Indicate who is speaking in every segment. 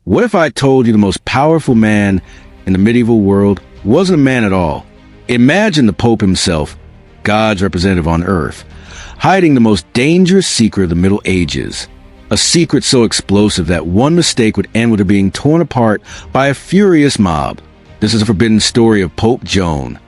Speaker 1: What if I told you the most powerful man in the medieval world wasn't a man at all? Imagine the Pope himself, God's representative on earth, hiding the most dangerous secret of the Middle Ages. A secret so explosive that one mistake would end with her being torn apart by a furious mob. This is a forbidden story of Pope Joan.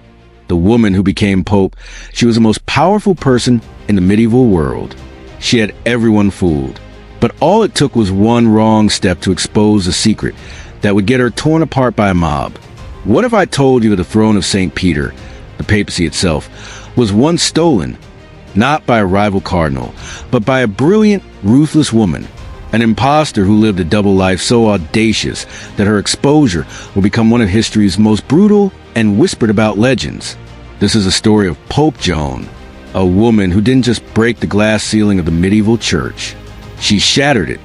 Speaker 1: The woman who became Pope, she was the most powerful person in the medieval world. She had everyone fooled. But all it took was one wrong step to expose a secret that would get her torn apart by a mob. What if I told you that the throne of St. Peter, the papacy itself, was once stolen, not by a rival cardinal, but by a brilliant, ruthless woman, an imposter who lived a double life so audacious that her exposure will become one of history's most brutal and whispered about legends. This is a story of Pope Joan, a woman who didn't just break the glass ceiling of the medieval church. She shattered it,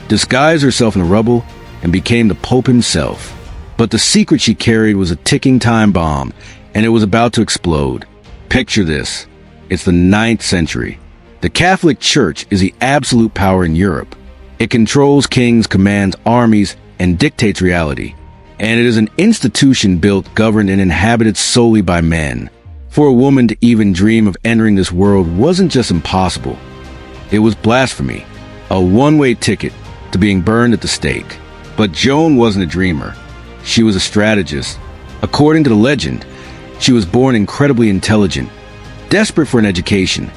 Speaker 1: disguised herself in the rubble, and became the Pope himself. But the secret she carried was a ticking time bomb, and it was about to explode. Picture this. It's the 9th century. The Catholic Church is the absolute power in Europe. It controls kings, commands armies, and dictates reality. And it is an institution built, governed, and inhabited solely by men. For a woman to even dream of entering this world wasn't just impossible. It was blasphemy. A one-way ticket to being burned at the stake. But Joan wasn't a dreamer. She was a strategist. According to the legend, she was born incredibly intelligent, desperate for an education.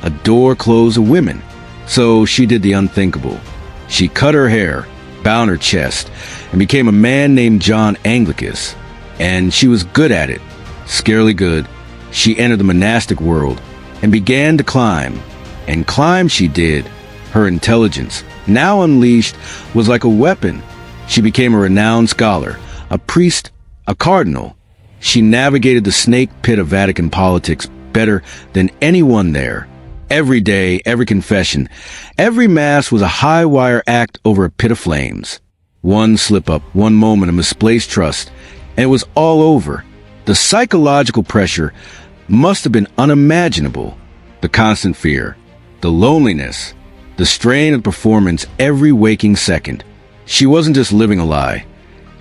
Speaker 1: A door closed to women, so she did the unthinkable. She cut her hair, bound her chest, and became a man named John Anglicus. And she was good at it, scarily good. She entered the monastic world and began to climb. And climb she did. Her intelligence, now unleashed, was like a weapon. She became a renowned scholar, a priest, a cardinal. She navigated the snake pit of Vatican politics better than anyone there. Every day, every confession, every mass was a high-wire act over a pit of flames. One slip-up, one moment of misplaced trust, and it was all over. The psychological pressure must have been unimaginable. The constant fear, the loneliness, the strain of performance every waking second. She wasn't just living a lie.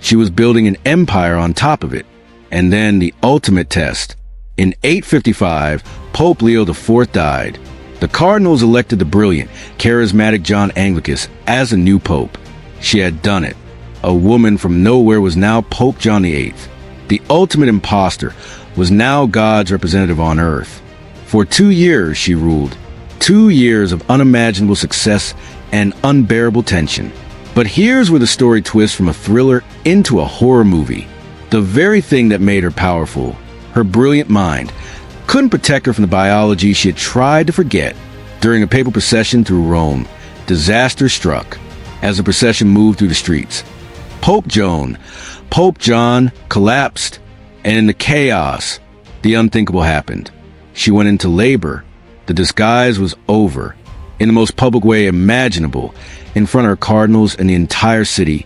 Speaker 1: She was building an empire on top of it. And then the ultimate test. In 855, Pope Leo IV died. The cardinals elected the brilliant, charismatic John Anglicus as a new pope. She had done it. A woman from nowhere was now Pope John VIII. The ultimate imposter was now God's representative on earth. For 2 years she ruled. 2 years of unimaginable success and unbearable tension. But here's where the story twists from a thriller into a horror movie. The very thing that made her powerful, her brilliant mind, couldn't protect her from the biology she had tried to forget. During a papal procession through Rome, disaster struck. As the procession moved through the streets, Pope Joan, Pope John collapsed, and in the chaos, the unthinkable happened. She went into labor. The disguise was over. In the most public way imaginable, in front of her cardinals and the entire city,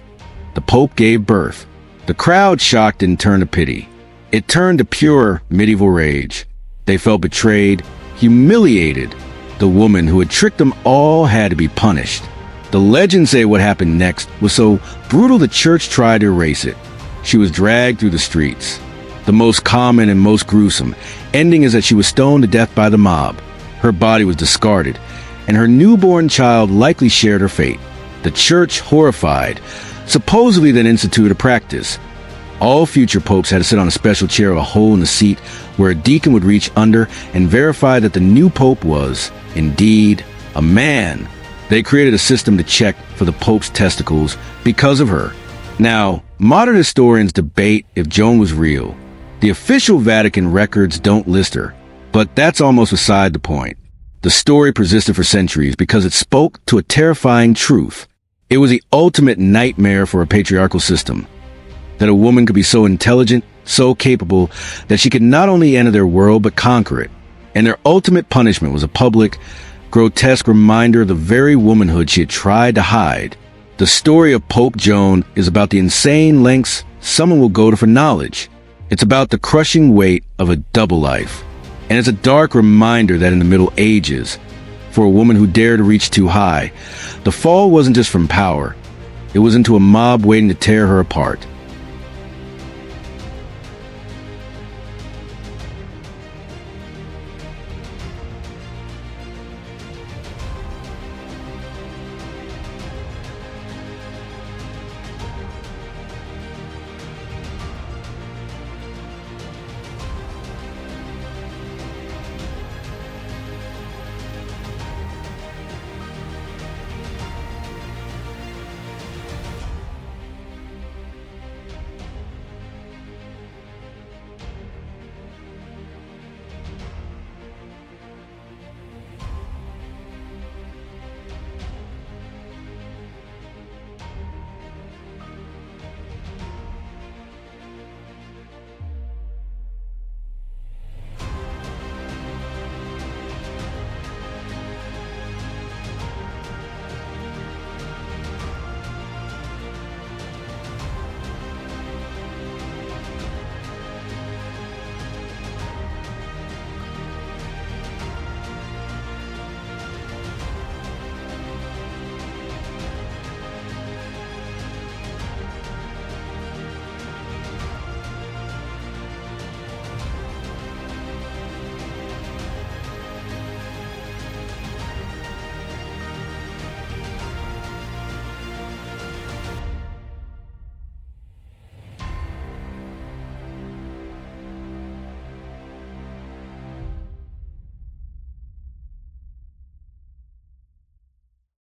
Speaker 1: the Pope gave birth. The crowd, shocked, didn't turn to pity. It turned to pure medieval rage. They felt betrayed, humiliated. The woman who had tricked them all had to be punished. The legends say what happened next was so brutal the church tried to erase it. She was dragged through the streets. The most common and most gruesome ending is that she was stoned to death by the mob. Her body was discarded, and her newborn child likely shared her fate. The church, horrified, supposedly then instituted a practice. All future popes had to sit on a special chair with a hole in the seat where a deacon would reach under and verify that the new pope was, indeed, a man. They created a system to check for the pope's testicles because of her. Now, modern historians debate if Joan was real. The official Vatican records don't list her, but that's almost beside the point. The story persisted for centuries because it spoke to a terrifying truth. It was the ultimate nightmare for a patriarchal system. That a woman could be so intelligent, so capable, that she could not only enter their world but conquer it. And their ultimate punishment was a public, grotesque reminder of the very womanhood she had tried to hide. The story of Pope Joan is about the insane lengths someone will go to for knowledge. It's about the crushing weight of a double life. And it's a dark reminder that in the Middle Ages, for a woman who dared to reach too high, the fall wasn't just from power. It was into a mob waiting to tear her apart.